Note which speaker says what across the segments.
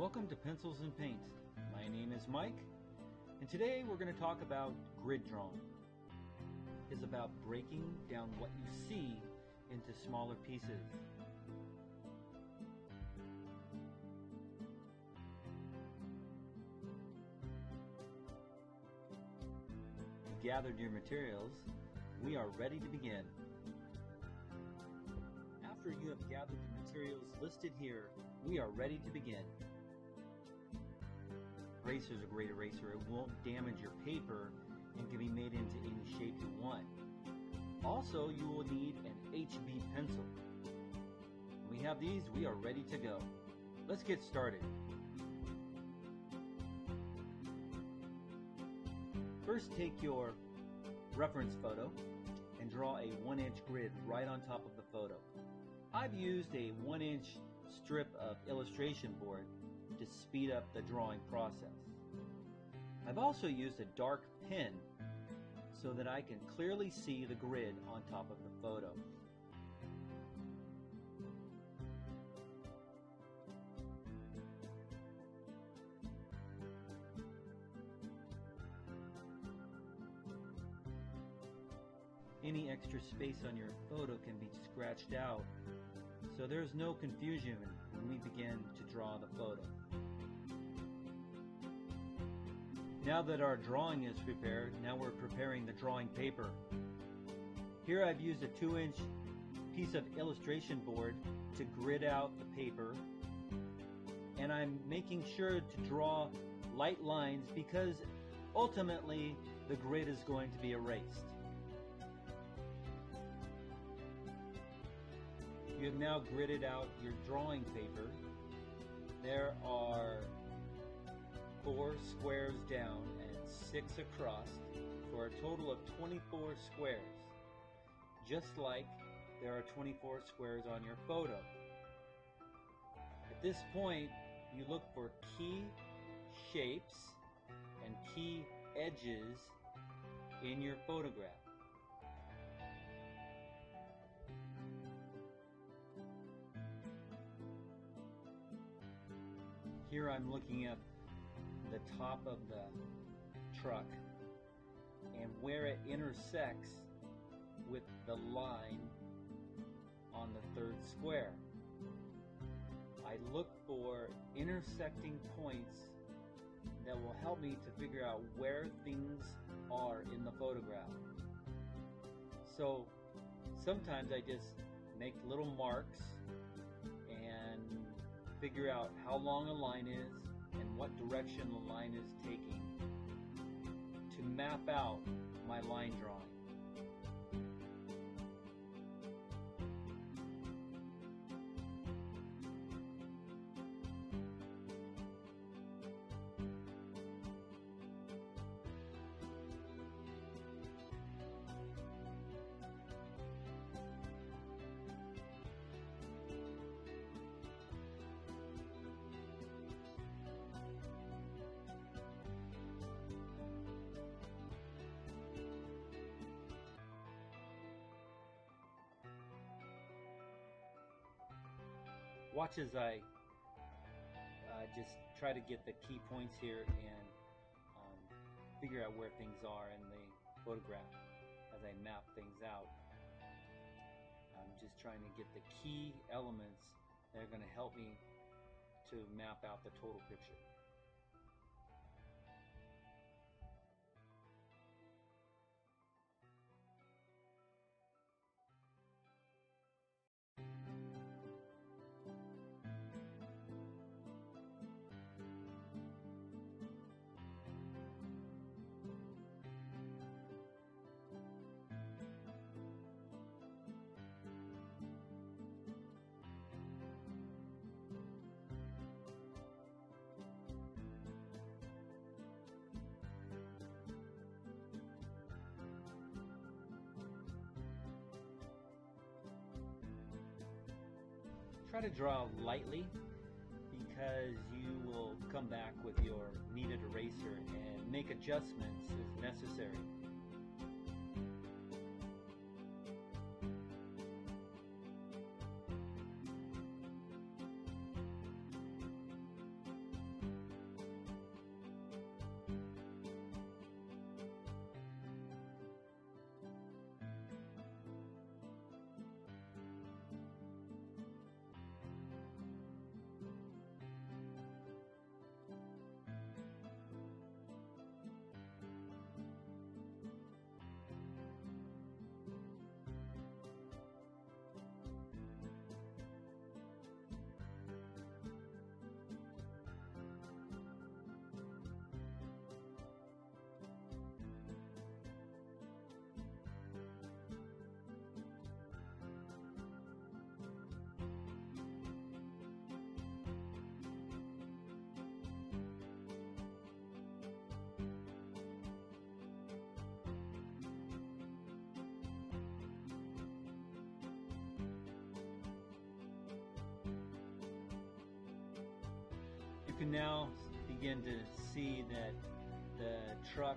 Speaker 1: Welcome to Pencils and Paint. My name is Mike, and today we're going to talk about grid drawing. It's about breaking down what you see into smaller pieces. You've gathered your materials. We are ready to begin. After you have gathered the materials listed here, we are ready to begin. Eraser is a great eraser. It won't damage your paper and can be made into any shape you want. Also, you will need an HB pencil. When we have these, we are ready to go. Let's get started. First, take your reference photo and draw a 1-inch grid right on top of the photo. I've used a 1-inch strip of illustration board to speed up the drawing process. I've also used a dark pen so that I can clearly see the grid on top of the photo. Any extra space on your photo can be scratched out, so there's no confusion when we begin to draw the photo. Now that our drawing is prepared, now we're preparing the drawing paper. Here I've used a 2-inch piece of illustration board to grid out the paper, and I'm making sure to draw light lines because ultimately the grid is going to be erased. You have now gridded out your drawing paper. There are 4 squares down and 6 across for a total of 24 squares. Just like there are 24 squares on your photo. At this point, you look for key shapes and key edges in your photograph. Here I'm looking at the top of the truck and where it intersects with the line on the 3rd square. I look for intersecting points that will help me to figure out where things are in the photograph. So sometimes I just make little marks and figure out how long a line is and what direction the line is taking to map out my line drawing. Watch as I just try to get the key points here and figure out where things are in the photograph as I map things out. I'm just trying to get the key elements that are going to help me to map out the total picture. Try to draw lightly because you will come back with your kneaded eraser and make adjustments as necessary. can now begin to see that the truck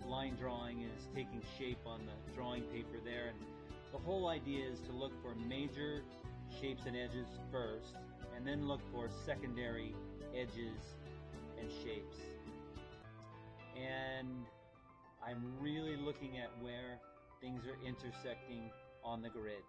Speaker 1: line drawing is taking shape on the drawing paper there, and the whole idea is to look for major shapes and edges first, and then look for secondary edges and shapes. And I'm really looking at where things are intersecting on the grid.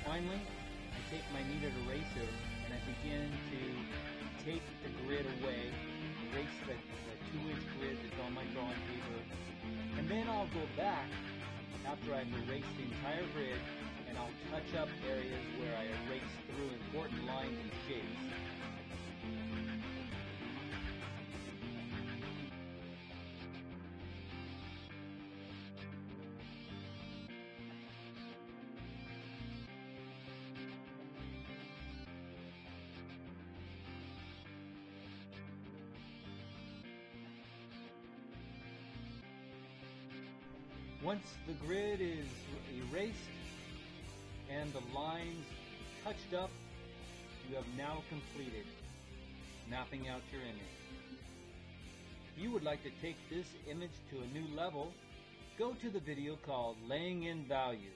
Speaker 1: Finally, I take my kneaded eraser and I begin to take the grid away, erase the 2-inch grid that's on my drawing paper, and then I'll go back after I've erased the entire grid and I'll touch up areas where I erased through important lines and shapes. Once the grid is erased and the lines touched up, you have now completed mapping out your image. If you would like to take this image to a new level, go to the video called Laying in Value.